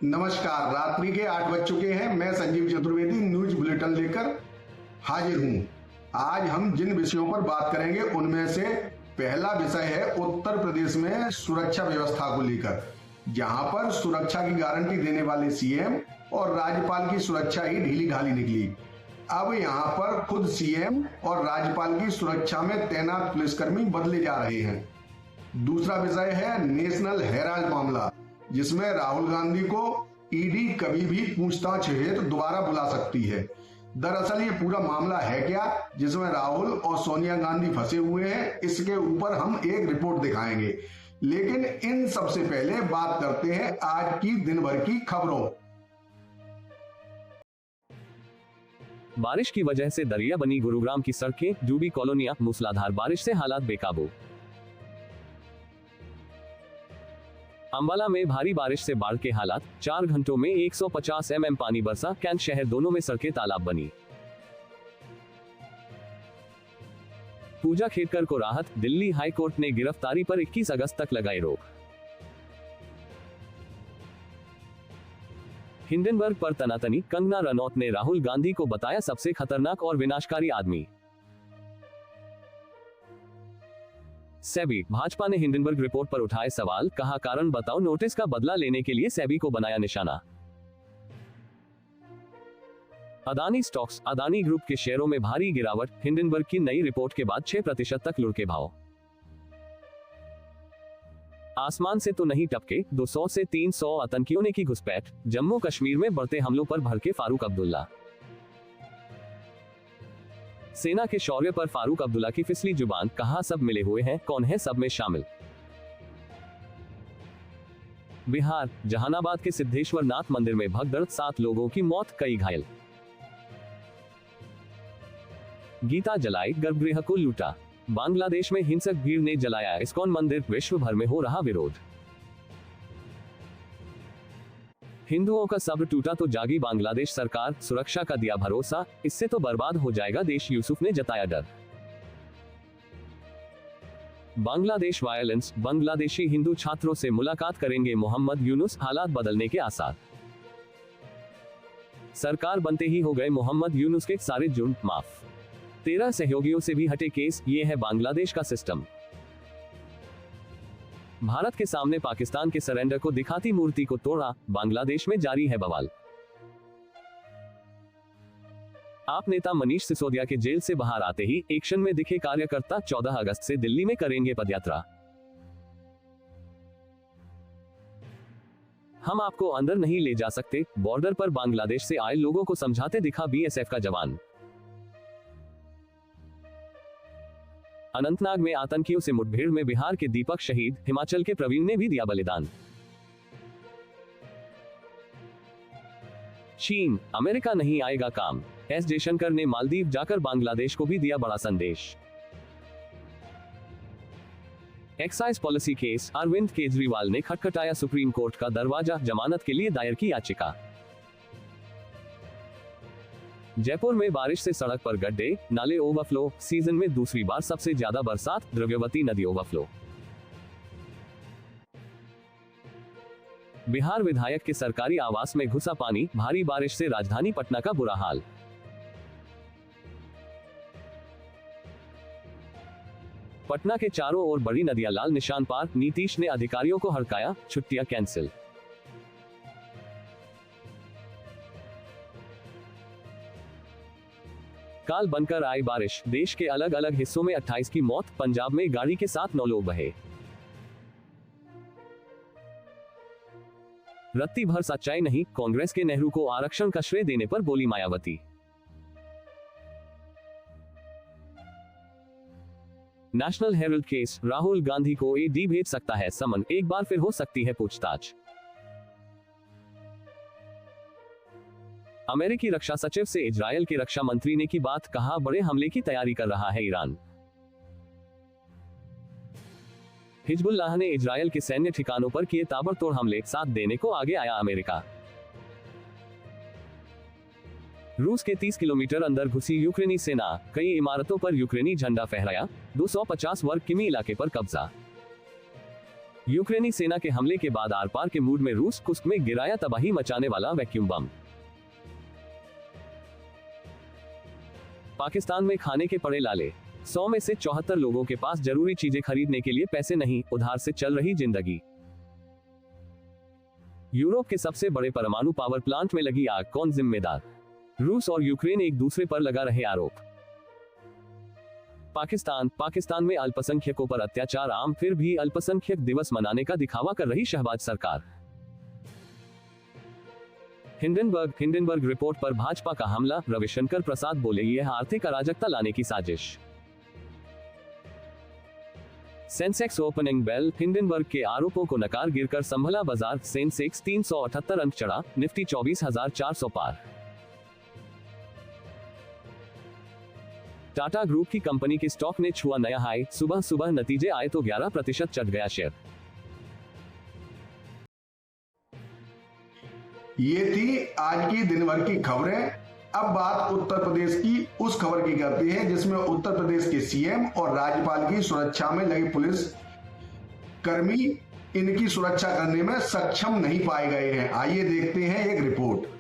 नमस्कार। रात्रि के 8 बज चुके हैं। मैं संजीव चतुर्वेदी न्यूज बुलेटिन लेकर हाजिर हूं। आज हम जिन विषयों पर बात करेंगे उनमें से पहला विषय है उत्तर प्रदेश में सुरक्षा व्यवस्था को लेकर, जहां पर सुरक्षा की गारंटी देने वाले सीएम और राज्यपाल की सुरक्षा ही ढीली ढाली निकली। अब यहां पर खुद सीएम और राज्यपाल की सुरक्षा में तैनात पुलिसकर्मी बदले जा रहे हैं। दूसरा विषय है नेशनल हेराल्ड मामला, जिसमें राहुल गांधी को ईडी कभी भी पूछताछ हेतु दोबारा बुला सकती है। दरअसल ये पूरा मामला है क्या, जिसमें राहुल और सोनिया गांधी फंसे हुए हैं, इसके ऊपर हम एक रिपोर्ट दिखाएंगे। लेकिन इन सबसे पहले बात करते हैं आज की दिन भर की खबरों। बारिश की वजह से दरिया बनी गुरुग्राम की सड़कें, डूबी कॉलोनियां, मूसलाधार बारिश से हालात बेकाबू। अंबाला में भारी बारिश से बाढ़ के हालात, 4 घंटों में 150 mm पानी बरसा, कैंट शहर दोनों में सड़कें तालाब बनी। पूजा खेड़कर को राहत, दिल्ली हाई कोर्ट ने गिरफ्तारी पर 21 अगस्त तक लगाई रोक। हिंडनबर्ग पर तनातनी, कंगना रनौत ने राहुल गांधी को बताया सबसे खतरनाक और विनाशकारी आदमी। सेबी, भाजपा ने हिंडनबर्ग रिपोर्ट पर उठाए सवाल, कहा कारण बताओ, नोटिस का बदला लेने के लिए सेबी को बनाया निशाना। अदानी स्टॉक्स, अदानी ग्रुप के शेयरों में भारी गिरावट, हिंडनबर्ग की नई रिपोर्ट के बाद 6% तक लुढ़के भाव। आसमान से तो नहीं टपके, 200 से 300 आतंकियों ने की घुसपैठ, जम्मू कश्मीर में बढ़ते हमलों पर भड़के फारूक अब्दुल्ला। सेना के शौर्य पर फारूक अब्दुल्ला की फिसली जुबान, कहा सब मिले हुए हैं, कौन है सब में शामिल। बिहार, जहानाबाद के सिद्धेश्वर नाथ मंदिर में भगदड़, 7 लोगों की मौत, कई घायल। गीता जलाई, गर्भगृह को लूटा। बांग्लादेश में हिंसक भीड़ ने जलाया इस्कॉन मंदिर, विश्व भर में हो रहा विरोध। हिंदुओं का सब्र टूटा तो जागी बांग्लादेश सरकार, सुरक्षा का दिया भरोसा, इससे तो बर्बाद हो जाएगा देश, यूसुफ ने जताया डर। बांग्लादेश वायलेंस, बांग्लादेशी हिंदू छात्रों से मुलाकात करेंगे मोहम्मद यूनुस, हालात बदलने के आसार। सरकार बनते ही हो गए मोहम्मद यूनुस के सारे जुर्म माफ, 13 सहयोगियों से भी हटे केस, ये है बांग्लादेश का सिस्टम। भारत के सामने पाकिस्तान के सरेंडर को दिखाती मूर्ति को तोड़ा, बांग्लादेश में जारी है बवाल। आप नेता मनीष सिसोदिया के जेल से बाहर आते ही एक्शन में दिखे कार्यकर्ता, 14 अगस्त से दिल्ली में करेंगे पदयात्रा। हम आपको अंदर नहीं ले जा सकते, बॉर्डर पर बांग्लादेश से आए लोगों को समझाते दिखा बीएसएफ का जवान। अनंतनाग में आतंकियों से मुठभेड़ में बिहार के दीपक शहीद, हिमाचल के प्रवीण ने भी दिया बलिदान। चीन, अमेरिका नहीं आएगा काम, एस जयशंकर ने मालदीव जाकर बांग्लादेश को भी दिया बड़ा संदेश। Excise policy case, Arvind Kejriwal ने खटखटाया सुप्रीम कोर्ट का दरवाजा, जमानत के लिए दायर की याचिका। जयपुर में बारिश से सड़क पर गड्ढे, नाले ओवरफ्लो, सीजन में दूसरी बार सबसे ज्यादा बरसात, द्रव्यवती नदी ओवरफ्लो। बिहार विधायक के सरकारी आवास में घुसा पानी, भारी बारिश से राजधानी पटना का बुरा हाल। पटना के चारों ओर बड़ी नदियां लाल निशान पार, नीतीश ने अधिकारियों को हड़काया, छुट्टियां कैंसिल। काल बनकर आई बारिश, देश के अलग अलग हिस्सों में 28 की मौत, पंजाब में गाड़ी के साथ 9 लोग बहे। रत्ती भर सच्चाई नहीं, कांग्रेस के नेहरू को आरक्षण का श्रेय देने पर बोली Mayawati. National Herald case, Rahul Gandhi को ईडी भेज सकता है समन, एक बार फिर हो सकती है पूछताछ। अमेरिकी रक्षा सचिव से इजरायल के रक्षा मंत्री ने की बात, कहा बड़े हमले की तैयारी कर रहा है ईरान। हिजबुल्लाह ने इजरायल के सैन्य ठिकानों पर किए ताबड़तोड़ हमले, साथ देने को आगे आया अमेरिका। रूस के 30 किलोमीटर अंदर घुसी यूक्रेनी सेना, कई इमारतों पर यूक्रेनी झंडा फहराया, 250 वर्ग किमी इलाके पर कब्जा। यूक्रेनी सेना के हमले के बाद आर पार के मूड में रूस, कुस्क में गिराया तबाही मचाने वाला वैक्यूम बम। पाकिस्तान में खाने के पड़े लाले, 100 में से 74 लोगों के पास जरूरी चीजें खरीदने के लिए पैसे नहीं, उधार से चल रही जिंदगी। यूरोप के सबसे बड़े परमाणु पावर प्लांट में लगी आग, कौन जिम्मेदार? रूस और यूक्रेन एक दूसरे पर लगा रहे आरोप। पाकिस्तान में अल्पसंख्यकों पर अत्याचार आम, फिर भी अल्पसंख्यक दिवस मनाने का दिखावा कर रही शहबाज सरकार। हिंडनबर्ग रिपोर्ट पर भाजपा का हमला, रविशंकर प्रसाद बोले यह आर्थिक अराजकता लाने की साजिश। सेंसेक्स ओपनिंग बेल, हिंडनबर्ग के आरोपों को नकार, गिरकर संभला बाजार, सेंसेक्स 378 अंक चढ़ा, निफ्टी 24,400 पार। टाटा ग्रुप की कंपनी के स्टॉक ने छुआ नया हाई, सुबह नतीजे आए तो 11% चढ़ गया शेयर। ये थी आज की दिन भर की खबरें। अब बात उत्तर प्रदेश की उस खबर की करते हैं जिसमें उत्तर प्रदेश के सीएम और राज्यपाल की सुरक्षा में लगे पुलिस कर्मी इनकी सुरक्षा करने में सक्षम नहीं पाए गए हैं। आइए देखते हैं एक रिपोर्ट।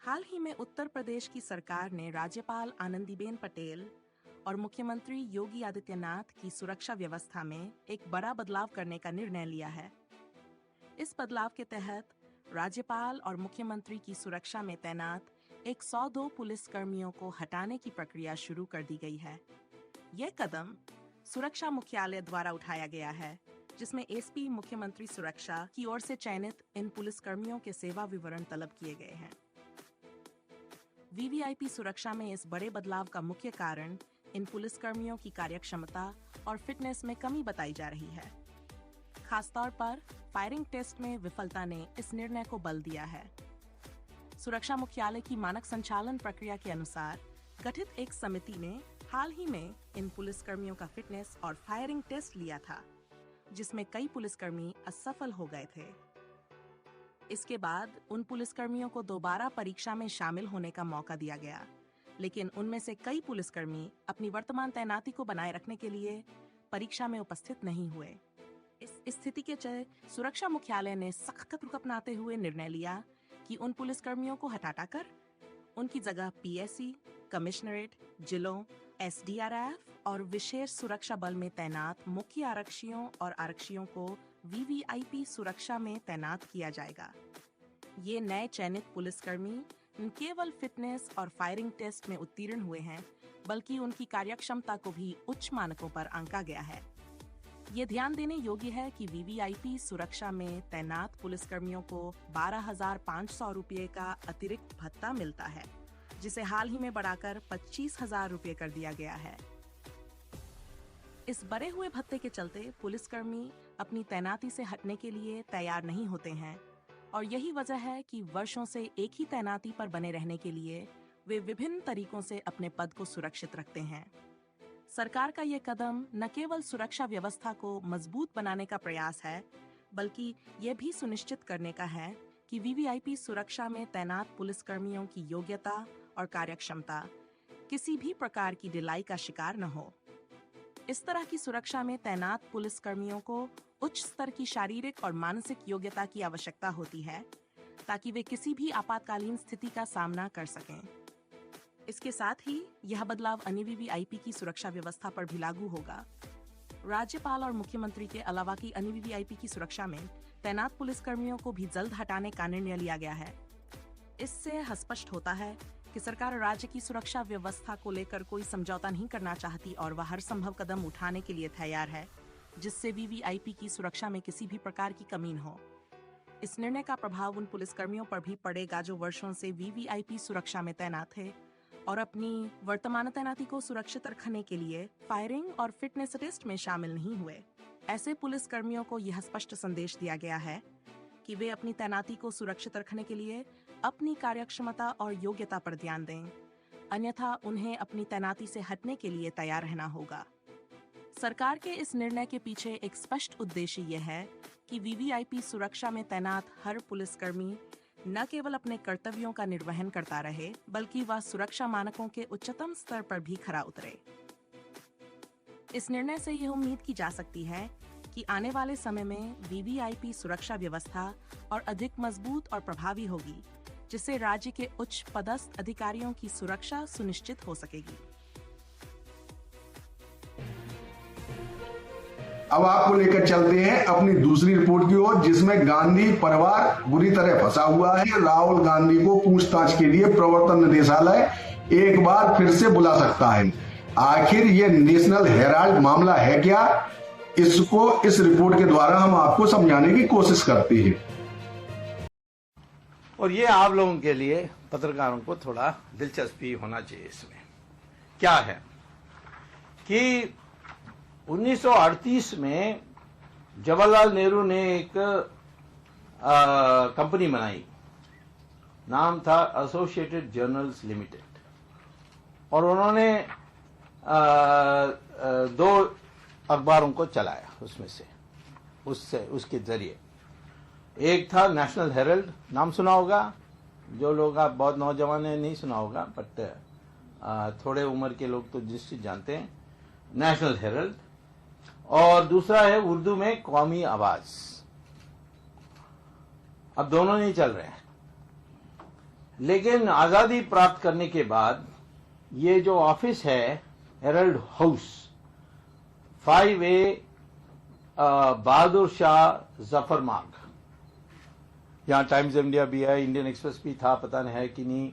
हाल ही में उत्तर प्रदेश की सरकार ने राज्यपाल आनंदीबेन पटेल और मुख्यमंत्री योगी आदित्यनाथ की सुरक्षा व्यवस्था में एक बड़ा बदलाव करने का निर्णय लिया है। इस बदलाव के तहत राज्यपाल और मुख्यमंत्री की सुरक्षा में तैनात 102 पुलिस कर्मियों को हटाने की प्रक्रिया शुरू कर दी गई है। यह कदम सुरक्षा मुख्यालय द्वारा उठाया गया है, जिसमें एसपी मुख्यमंत्री सुरक्षा की ओर से चयनित इन पुलिस कर्मियों के सेवा विवरण तलब किए गए हैं। वीवीआईपी सुरक्षा में इस बड़े बदलाव का मुख्य कारण इन पुलिस कर्मियों की कार्यक्षमता और फिटनेस में कमी बताई जा रही है। खासतौर पर फायरिंग टेस्ट में विफलता ने इस निर्णय को बल दिया है। सुरक्षा मुख्यालय की मानक संचालन प्रक्रिया के अनुसार गठित एक समिति ने हाल ही में इन पुलिसकर्मियों का फिटनेस और फायरिंग टेस्ट लिया था, जिसमें कई पुलिसकर्मी असफल हो गए थे। इसके बाद उन पुलिसकर्मियों को दोबारा परीक्षा में शामिल होने का मौका दिया गया, लेकिन उनमें से कई पुलिसकर्मी अपनी वर्तमान तैनाती को बनाए रखने के लिए परीक्षा में उपस्थित नहीं हुए। इस स्थिति के चलते सुरक्षा मुख्यालय ने सख्त रुख अपनाते हुए निर्णय लिया कि उन पुलिसकर्मियों को हटाकर उनकी जगह पीएससी, कमिश्नरेट, जिलों, एसडीआरएफ और विशेष सुरक्षा बल में तैनात मुख्य आरक्षियों और आरक्षियों को वीवीआईपी सुरक्षा में तैनात किया जाएगा। ये नए चयनित पुलिसकर्मी न केवल फिटनेस और फायरिंग टेस्ट में उत्तीर्ण हुए हैं, बल्कि उनकी कार्यक्षमता को भी उच्च मानकों पर आंका गया है। ये ध्यान देने योग्य है कि वीवीआईपी सुरक्षा में तैनात पुलिसकर्मियों को 12,500 रुपये का अतिरिक्त भत्ता मिलता है, जिसे हाल ही में बढ़ाकर 25,000 रुपये कर दिया गया है। इस बढ़े हुए भत्ते के चलते पुलिसकर्मी अपनी तैनाती से हटने के लिए तैयार नहीं होते हैं, और यही वजह है कि वर्षों से एक ही तैनाती पर बने रहने के लिए वे विभिन्न तरीकों से अपने पद को सुरक्षित रखते हैं। सरकार का ये कदम न केवल सुरक्षा व्यवस्था को मजबूत बनाने का प्रयास है, बल्कि ये भी सुनिश्चित करने का है कि वीवीआईपी सुरक्षा में तैनात पुलिसकर्मियों की योग्यता और कार्यक्षमता किसी भी प्रकार की ढिलाई का शिकार न हो। इस तरह की सुरक्षा में तैनात पुलिसकर्मियों को उच्च स्तर की शारीरिक और मानसिक योग्यता की आवश्यकता होती है, ताकि वे किसी भी आपातकालीन स्थिति का सामना कर सकें। इसके साथ ही यह बदलाव अन्य वीवीआईपी की सुरक्षा व्यवस्था पर भी लागू होगा। राज्यपाल और मुख्यमंत्री के अलावा की अन्य वीवीआईपी की सुरक्षा में तैनात पुलिसकर्मियों को भी जल्द हटाने का निर्णय लिया गया है। इससे स्पष्ट होता है कि सरकार राज्य की सुरक्षा व्यवस्था को लेकर कोई समझौता नहीं करना चाहती और वह हर संभव कदम उठाने के लिए तैयार है, जिससे वीवीआईपी की सुरक्षा में किसी भी प्रकार की कमी न हो। इस निर्णय का प्रभाव उन पुलिसकर्मियों पर भी पड़ेगा जो वर्षों से वीवीआईपी सुरक्षा में तैनात थे और अपनी वर्तमान तैनाती को सुरक्षित रखने के लिए फायरिंग और फिटनेस टेस्ट में शामिल नहीं हुए। ऐसे पुलिस कर्मियों को यह स्पष्ट संदेश दिया गया है कि वे अपनी तैनाती को सुरक्षित रखने के लिए अपनी कार्यक्षमता और योग्यता पर ध्यान दें, अन्यथा उन्हें अपनी तैनाती से हटने के लिए तैयार रहना होगा। सरकार के इस निर्णय के पीछे एक स्पष्ट उद्देश्य यह है कि वीवीआईपी सुरक्षा में तैनात हर पुलिसकर्मी न केवल अपने कर्तव्यों का निर्वहन करता रहे, बल्कि वह सुरक्षा मानकों के उच्चतम स्तर पर भी खरा उतरे। इस निर्णय से यह उम्मीद की जा सकती है कि आने वाले समय में वीवीआईपी सुरक्षा व्यवस्था और अधिक मजबूत और प्रभावी होगी, जिससे राज्य के उच्च पदस्थ अधिकारियों की सुरक्षा सुनिश्चित हो सकेगी। अब आपको लेकर चलते हैं अपनी दूसरी रिपोर्ट की ओर, जिसमें गांधी परिवार बुरी तरह फंसा हुआ है। राहुल गांधी को पूछताछ के लिए प्रवर्तन निदेशालय एक बार फिर से बुला सकता है। आखिर ये नेशनल हेराल्ड मामला है क्या, इसको इस रिपोर्ट के द्वारा हम आपको समझाने की कोशिश करते हैं। और ये आप लोगों के लिए पत्रकारों को थोड़ा दिलचस्पी होना चाहिए। इसमें क्या है कि 1938 में जवाहरलाल नेहरू ने एक कंपनी बनाई, नाम था एसोसिएटेड जर्नल्स लिमिटेड, और उन्होंने दो अखबारों को चलाया उसके जरिए। एक था नेशनल हेरल्ड, नाम सुना होगा, जो लोग आप बहुत नौजवान हैं नहीं सुना होगा, बट थोड़े उम्र के लोग तो निश्चित जानते हैं, नेशनल हेरल्ड। और दूसरा है उर्दू में कौमी आवाज। अब दोनों नहीं चल रहे हैं, लेकिन आजादी प्राप्त करने के बाद ये जो ऑफिस है Herald house, 5A Bahadur Shah Zafar मार्ग, यहां टाइम्स ऑफ इंडिया भी है, इंडियन एक्सप्रेस भी था, पता नहीं है कि नहीं,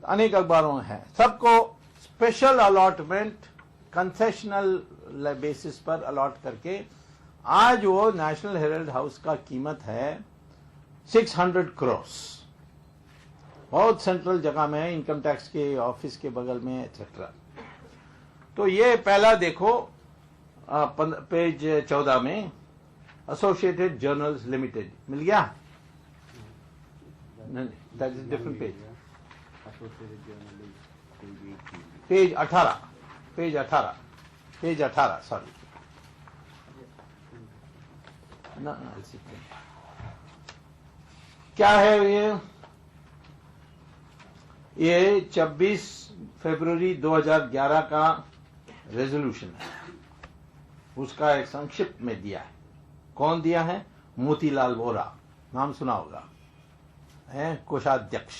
अनेक अखबारों में है। सबको स्पेशल अलॉटमेंट कंसेशनल बेसिस पर अलॉट करके आज वो नेशनल हेरल्ड हाउस का कीमत है 600 करोड़। बहुत सेंट्रल जगह में है, इनकम टैक्स के ऑफिस के बगल में एक्सेट्रा। तो ये पहला देखो पेज 14 में एसोसिएटेड जर्नल्स लिमिटेड मिल गया। नहीं, that is different page. Page 18 sorry ना, क्या है ये 26 फरवरी 2011 का रेजोल्यूशन है, उसका एक संक्षिप्त में दिया है। कौन दिया है? मोतीलाल वोरा, नाम सुना होगा, है कोषाध्यक्ष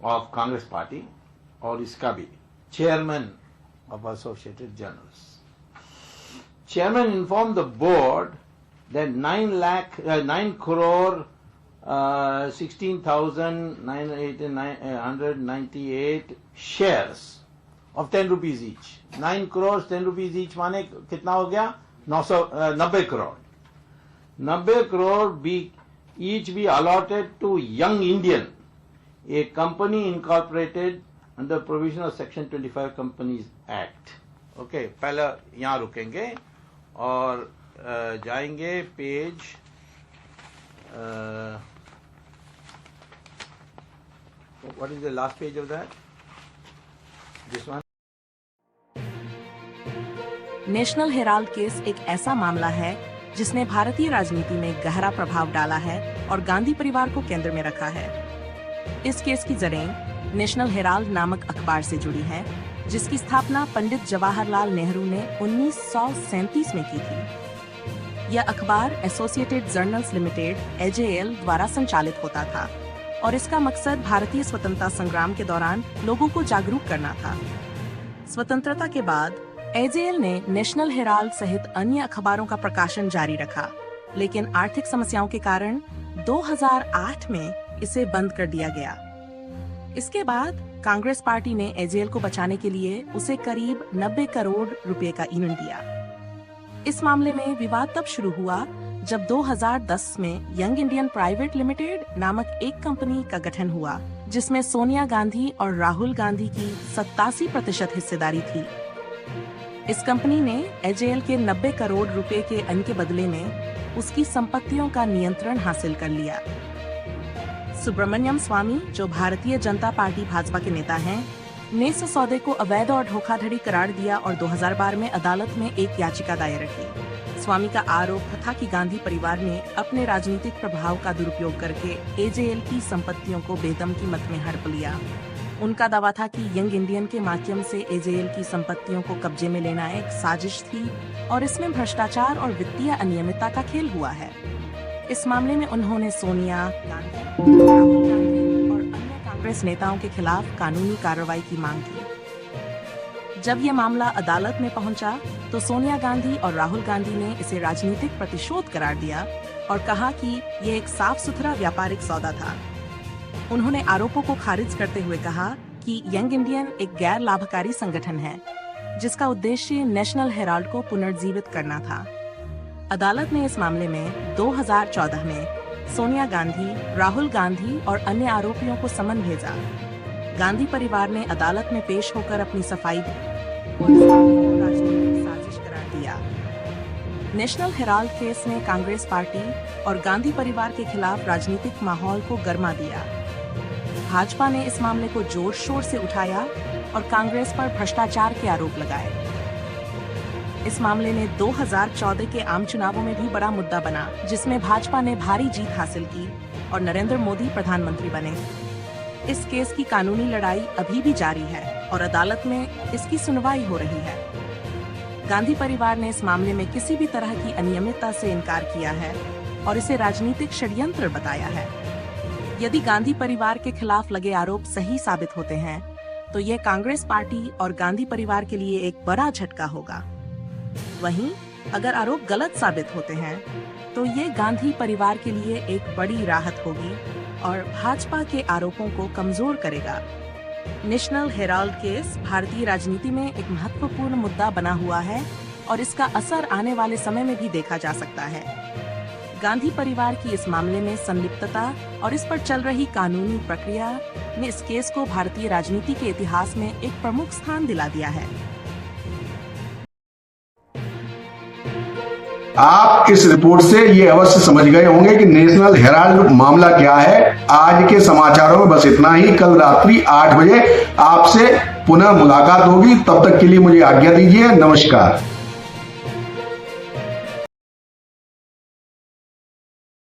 ऑफ कांग्रेस पार्टी, और इसका भी chairman of Associated Journals. Chairman informed the board that 9 crore 16,998 shares of 10 rupees each. 9 crores 10 rupees each माने कितना हो गया? 90 crore. 90 crore each be allotted to Young Indian, a company incorporated under provision of section 25 companies act. Okay, पहले यहां रुकेंगे और जाएंगे page what is the last page of that, this one. National Herald case एक ऐसा मामला है जिसने भारतीय राजनीति में गहरा प्रभाव डाला है और गांधी परिवार को केंद्र में रखा है। इस केस की जड़ें नेशनल हेराल्ड नामक अखबार से जुड़ी है, जिसकी स्थापना पंडित जवाहरलाल नेहरू ने 1937 में की थी। यह अखबार एसोसिएटेड जर्नल्स लिमिटेड (AJL) द्वारा संचालित होता था और इसका मकसद भारतीय स्वतंत्रता संग्राम के दौरान लोगों को जागरूक करना था। स्वतंत्रता के बाद AJL ने नेशनल हेराल्ड सहित अन्य अखबारों का प्रकाशन जारी रखा, लेकिन आर्थिक समस्याओं के कारण 2008 में इसे बंद कर दिया गया। इसके बाद कांग्रेस पार्टी ने AJL को बचाने के लिए उसे करीब 90 करोड़ रुपए का इनाम दिया। इस मामले में विवाद तब शुरू हुआ जब 2010 में यंग इंडियन प्राइवेट लिमिटेड नामक एक कंपनी का गठन हुआ, जिसमें सोनिया गांधी और राहुल गांधी की 87% हिस्सेदारी थी। इस कंपनी ने AJL के 90 करोड़ रुपए के अंक के बदले में उसकी संपत्तियों का नियंत्रण हासिल कर लिया। सुब्रमण्यम स्वामी, जो भारतीय जनता पार्टी भाजपा के नेता हैं, ने इस सौदे को अवैध और धोखाधड़ी करार दिया और 2012 में अदालत में एक याचिका दायर की। स्वामी का आरोप था कि गांधी परिवार ने अपने राजनीतिक प्रभाव का दुरुपयोग करके AJL की संपत्तियों को बेदम कीमत में हड़प लिया। उनका दावा था कि यंग इंडियन के माध्यम से एजेएल की संपत्तियों को कब्जे में लेना एक साजिश थी और इसमें भ्रष्टाचार और वित्तीय अनियमितता का खेल हुआ है। इस मामले में उन्होंने सोनिया गांधी, राहुल गांधी और अन्य कांग्रेस नेताओं के खिलाफ कानूनी कार्रवाई की मांग की। जब यह मामला अदालत में पहुंचा, तो सोनिया गांधी और राहुल गांधी ने इसे राजनीतिक प्रतिशोध करार दिया और कहा कि यह एक साफ सुथरा व्यापारिक सौदा था। उन्होंने आरोपों को खारिज करते हुए कहा कि यंग इंडियन एक गैर लाभकारी संगठन है, जिसका उद्देश्य नेशनल हेराल्ड को पुनर्जीवित करना था। अदालत ने इस मामले में 2014 में सोनिया गांधी, राहुल गांधी और अन्य आरोपियों को समन भेजा। गांधी परिवार ने अदालत में पेश होकर अपनी सफाई दी और इस मामले को राजनीतिक साजिश करार दिया। नेशनल हेराल्ड केस ने कांग्रेस पार्टी और गांधी परिवार के खिलाफ राजनीतिक माहौल को गर्मा दिया। भाजपा ने इस मामले को जोर शोर से उठाया और कांग्रेस पर भ्रष्टाचार के आरोप लगाए। इस मामले ने 2014 के आम चुनावों में भी बड़ा मुद्दा बना, जिसमें भाजपा ने भारी जीत हासिल की और नरेंद्र मोदी प्रधानमंत्री बने। इस केस की कानूनी लड़ाई अभी भी जारी है और अदालत में इसकी सुनवाई हो रही है। गांधी परिवार ने इस मामले में किसी भी तरह की अनियमितता से इनकार किया है और इसे राजनीतिक षड्यंत्र बताया है। यदि गांधी परिवार के खिलाफ लगे आरोप सही साबित होते हैं, तो यह कांग्रेस पार्टी और गांधी परिवार के लिए एक बड़ा झटका होगा। वहीं अगर आरोप गलत साबित होते हैं, तो ये गांधी परिवार के लिए एक बड़ी राहत होगी और भाजपा के आरोपों को कमजोर करेगा। नेशनल हेराल्ड केस भारतीय राजनीति में एक महत्वपूर्ण मुद्दा बना हुआ है और इसका असर आने वाले समय में भी देखा जा सकता है। गांधी परिवार की इस मामले में संलिप्तता और इस पर चल रही कानूनी प्रक्रिया ने इस केस को भारतीय राजनीति के इतिहास में एक प्रमुख स्थान दिला दिया है। आप इस रिपोर्ट से ये अवश्य समझ गए होंगे कि नेशनल हेराल्ड मामला क्या है। आज के समाचारों में बस इतना ही। कल रात्रि 8 बजे आपसे पुनः मुलाकात होगी। तब तक के लिए मुझे आज्ञा दीजिए। नमस्कार।